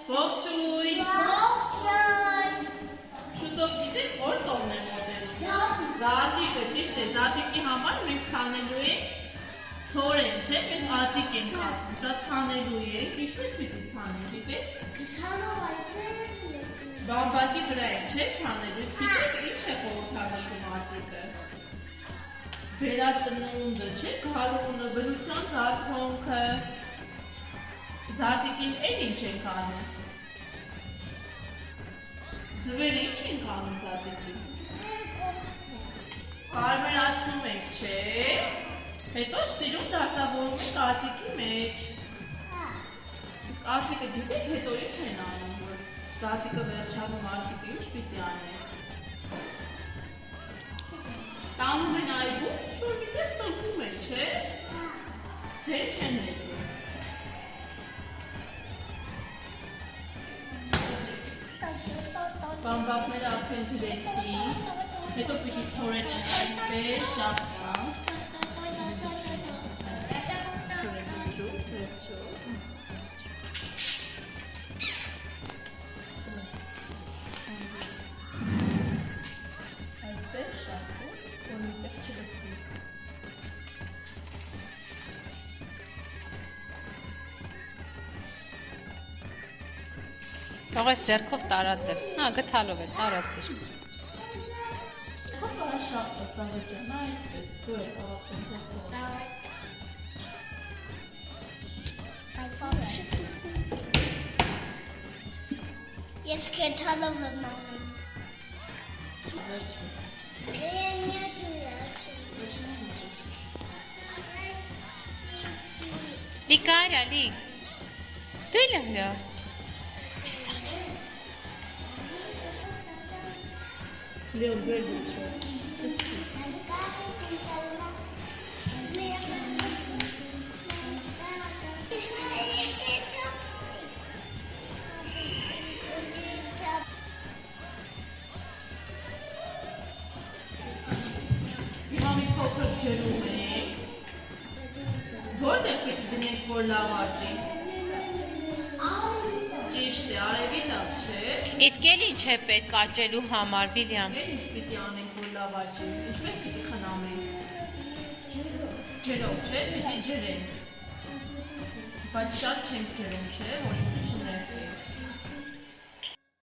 Ողջույն։ Շուտով գիտեք, որ տողն է մոտենում։ Զատիկը, ճիշտ է, զատիկի համար մենք ցանելու ենք ցորեն, չէ՞, մենք ածիկ ենք ասում, սա ցանելու ենք, ինչպես պիտի ցանենք, գիտեք։ Բամբակի վրա ենք, չէ՞, ցանելու, իսկ գիտեք, ինչ է խորհրդանշում ածիկը։ Վերածնունդը, չէ՞, գարունը, բնության զարթոնքը։ Զատիկին էլ ինչ ենք անում։ Ձվերը ինչ ենք անում զատիկին։ Կարմրացնում ենք, չէ՞։ Հետո սիրուն դասավորում ենք ածիկի մեջ։ Իսկ ածիկը գիտեք հետո ինչ են անում, որ զատիկը վերջանում ածիկը ինչ պիտի անեն։ Տանում են այգում, ինչ-որ գիտեք տնկում են, չէ՞։ Թե չեն հետում։ Բամբակները արդեն դրեցի, հետո պիտի ցորեն են այսպես շապկան։ Այսպես շապկան, որ միտեղ չլցվի։ Թողես ձեռքով տարածել, հա գթալով է տարածիր։ Հոպա շապկա սաղեջան, այսպես, դու է ավաղտեն թողով։ Ես կեթալով եմ անում։ Վերջում։ Լիկա արա, լիկ։ Դու լահլա։ Լեոն վերջում շո։ Հիմա մի փոքր ջրում ենք։ Որտեղ պիտի դնենք, որ լավ աճի։ Ճիշտ է, արևի տակ, չէ։ Իսկ էլ ինչ է պետք աճելու համար, Վիլյամ։ Էլ ինչ պիտի անենք, որ լավ աճի։ Ինչպես պիտի խնամենք։ Ջրով, չէ, պիտի ջրենք։ Բայց շատ չենք ջրում, չէ, որ ինքը